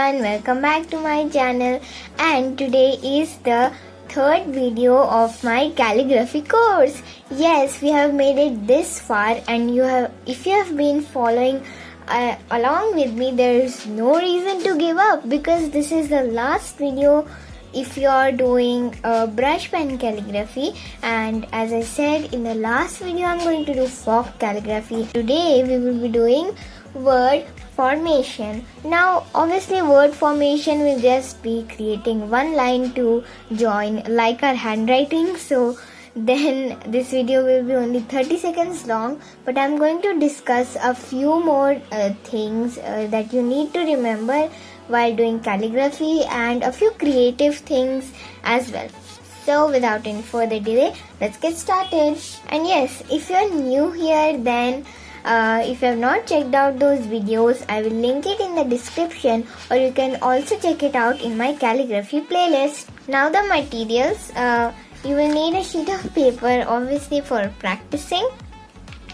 everyone, welcome back to my channel, and today is the third video of my calligraphy course. Yes, we have made it this far, and if you have been following along with me, there is no reason to give up because this is the last video if you are doing brush pen calligraphy. And as I said in the last video, I'm going to do fork calligraphy. Today we will be doing word formation. Now obviously word formation will just be creating one line to join like our handwriting. So then this video will be only 30 seconds long, but I'm going to discuss a few more things that you need to remember while doing calligraphy, and a few creative things as well. So without any further delay, let's get started. And yes, if you're new here, then if you have not checked out those videos, I will link it in the description, or you can also check it out in my calligraphy playlist. Now the materials, you will need a sheet of paper obviously for practicing.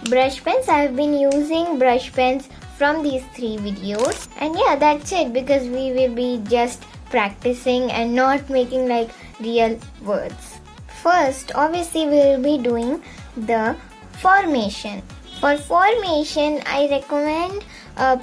Brush pens, I have been using brush pens from these three videos, and yeah, that's it, because we will be just practicing and not making like real words. First, obviously we will be doing the formation. For formation, I recommend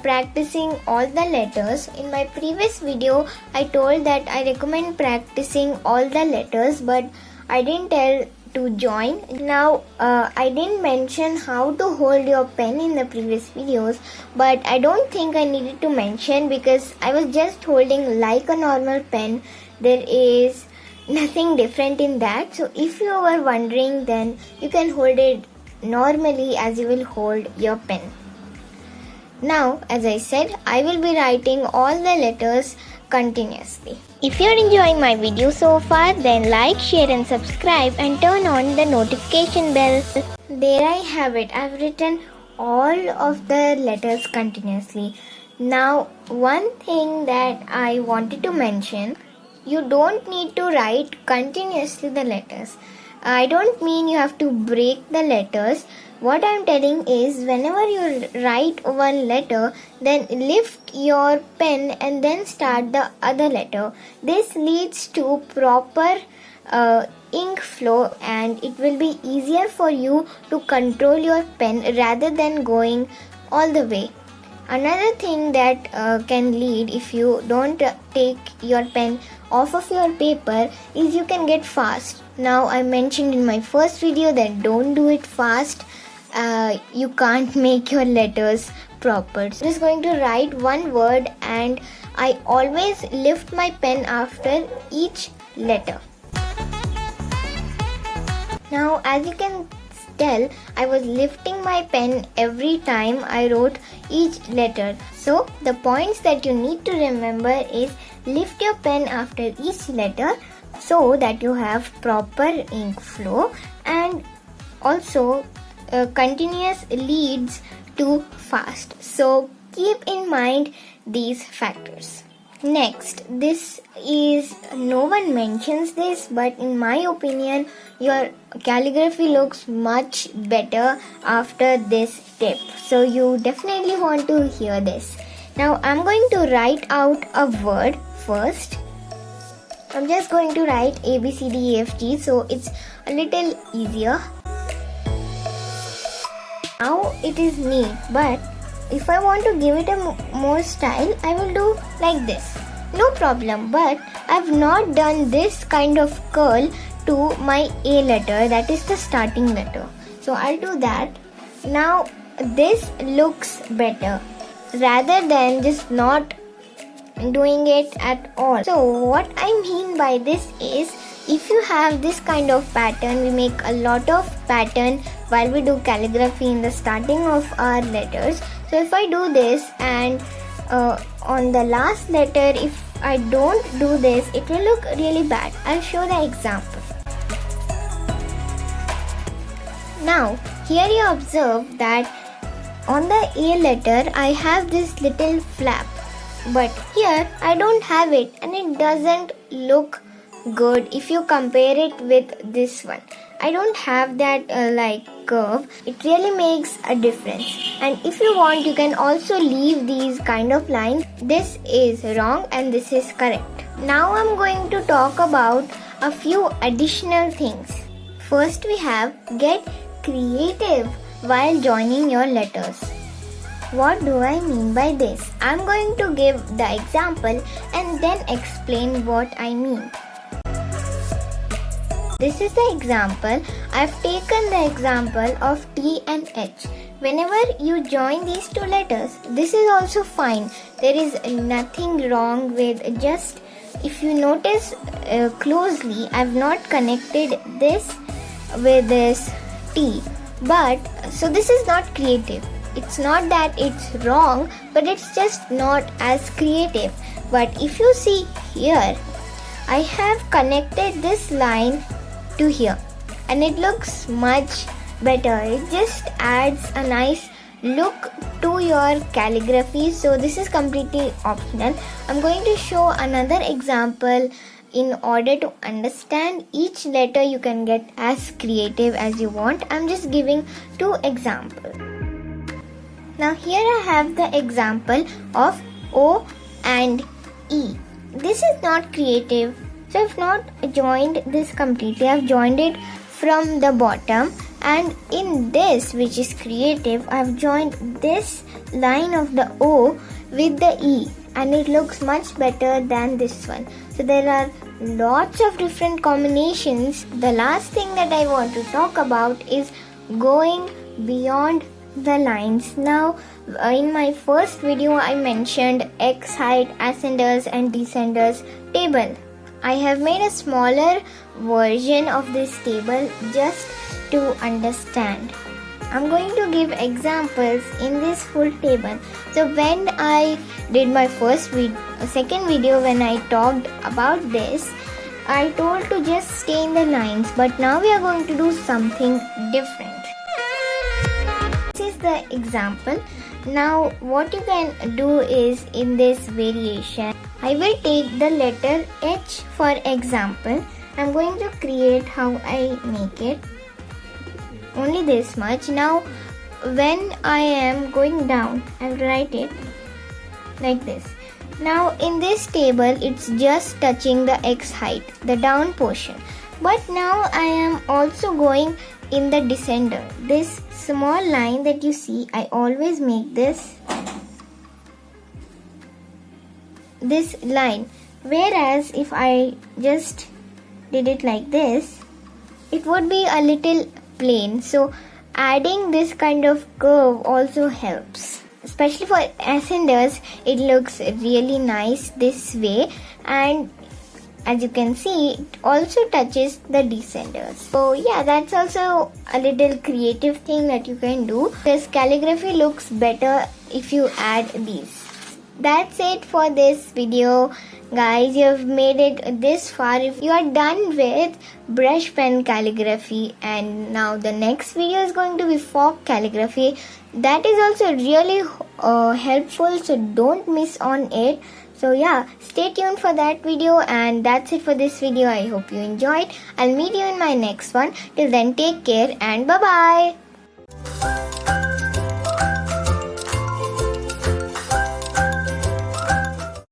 practicing all the letters. In my previous video, I told that I recommend practicing all the letters, but I didn't tell to join. Now I didn't mention how to hold your pen in the previous videos, but I don't think I needed to mention because I was just holding like a normal pen. There is nothing different in that. So if you were wondering, then you can hold it normally as you will hold your pen. Now, as I said, I will be writing all the letters continuously. If you're enjoying my video so far, then like, share and subscribe and turn on the notification bell. There I have it. I've written all of the letters continuously. Now, one thing that I wanted to mention, you don't need to write continuously the letters. I don't mean you have to break the letters. What I'm telling is, whenever you write one letter, then lift your pen and then start the other letter. This leads to proper ink flow, and it will be easier for you to control your pen rather than going all the way. Another thing that can lead, if you don't take your pen off of your paper, is you can get fast. Now I mentioned in my first video that don't do it fast. You can't make your letters proper. So I'm just going to write one word, and I always lift my pen after each letter. Now as you can tell, I was lifting my pen every time I wrote each letter. So the points that you need to remember is lift your pen after each letter so that you have proper ink flow, and also continuous leads to fast. So keep in mind these factors. Next, this is, no one mentions this, but in my opinion, your calligraphy looks much better after this step. So you definitely want to hear this. Now I'm going to write out a word first. I'm just going to write A, B, C, D, E, F, G, so it's a little easier. Now it is neat, but if I want to give it a more style, I will do like this. No problem, but I've not done this kind of curl to my A letter, that is the starting letter. So I'll do that. Now this looks better rather than just not doing it at all. So what I mean by this is, if you have this kind of pattern, we make a lot of pattern while we do calligraphy in the starting of our letters. So if I do this, and on the last letter, if I don't do this, it will look really bad. I'll show the example. Now here you observe that on the A letter I have this little flap, but here I don't have it, and it doesn't look good if you compare it with this one. I don't have that curve. It really makes a difference. And if you want, you can also leave these kind of lines. This is wrong and this is correct. Now I'm going to talk about a few additional things. First we have get creative while joining your letters. What do I mean by this? I'm going to give the example and then explain what I mean. This is the example. I've taken the example of T and H. Whenever you join these two letters, this is also fine. There is nothing wrong with just, if you notice closely, I've not connected this with this T. But, so this is not creative. It's not that it's wrong, but it's just not as creative. But if you see here, I have connected this line to here and it looks much better. It just adds a nice look to your calligraphy. So this is completely optional. I'm going to show another example. In order to understand each letter, you can get as creative as you want. I'm just giving two examples. Now here I have the example of O and E. This is not creative. So I've not joined this completely. I've joined it from the bottom, and in this, which is creative, I've joined this line of the O with the E, and it looks much better than this one. So there are lots of different combinations. The last thing that I want to talk about is going beyond the lines. Now in my first video I mentioned X height, ascenders and descenders table. I have made a smaller version of this table just to understand. I'm going to give examples in this full table. So when I did my second video when I talked about this, I told to just stay in the lines, but now we are going to do something different. This is the example. Now what you can do is, in this variation, I will take the letter H for example. I'm going to create how I make it. Only this much. Now when I am going down, I'll write it like this. Now in this table, it's just touching the X height, the down portion. But now I am also going in the descender. This small line that you see, I always make this line. Whereas if I just did it like this, it would be a little plain. So adding this kind of curve also helps. Especially for ascenders, it looks really nice this way, and as you can see, it also touches the descenders. So yeah, that's also a little creative thing that you can do. This calligraphy looks better if you add these. That's it for this video, guys. You have made it this far. If you are done with brush pen calligraphy, and now the next video is going to be fork calligraphy. That is also really helpful, so don't miss on it. So yeah, stay tuned for that video, and that's it for this video. I hope you enjoyed. I'll meet you in my next one. Till then, take care and bye bye.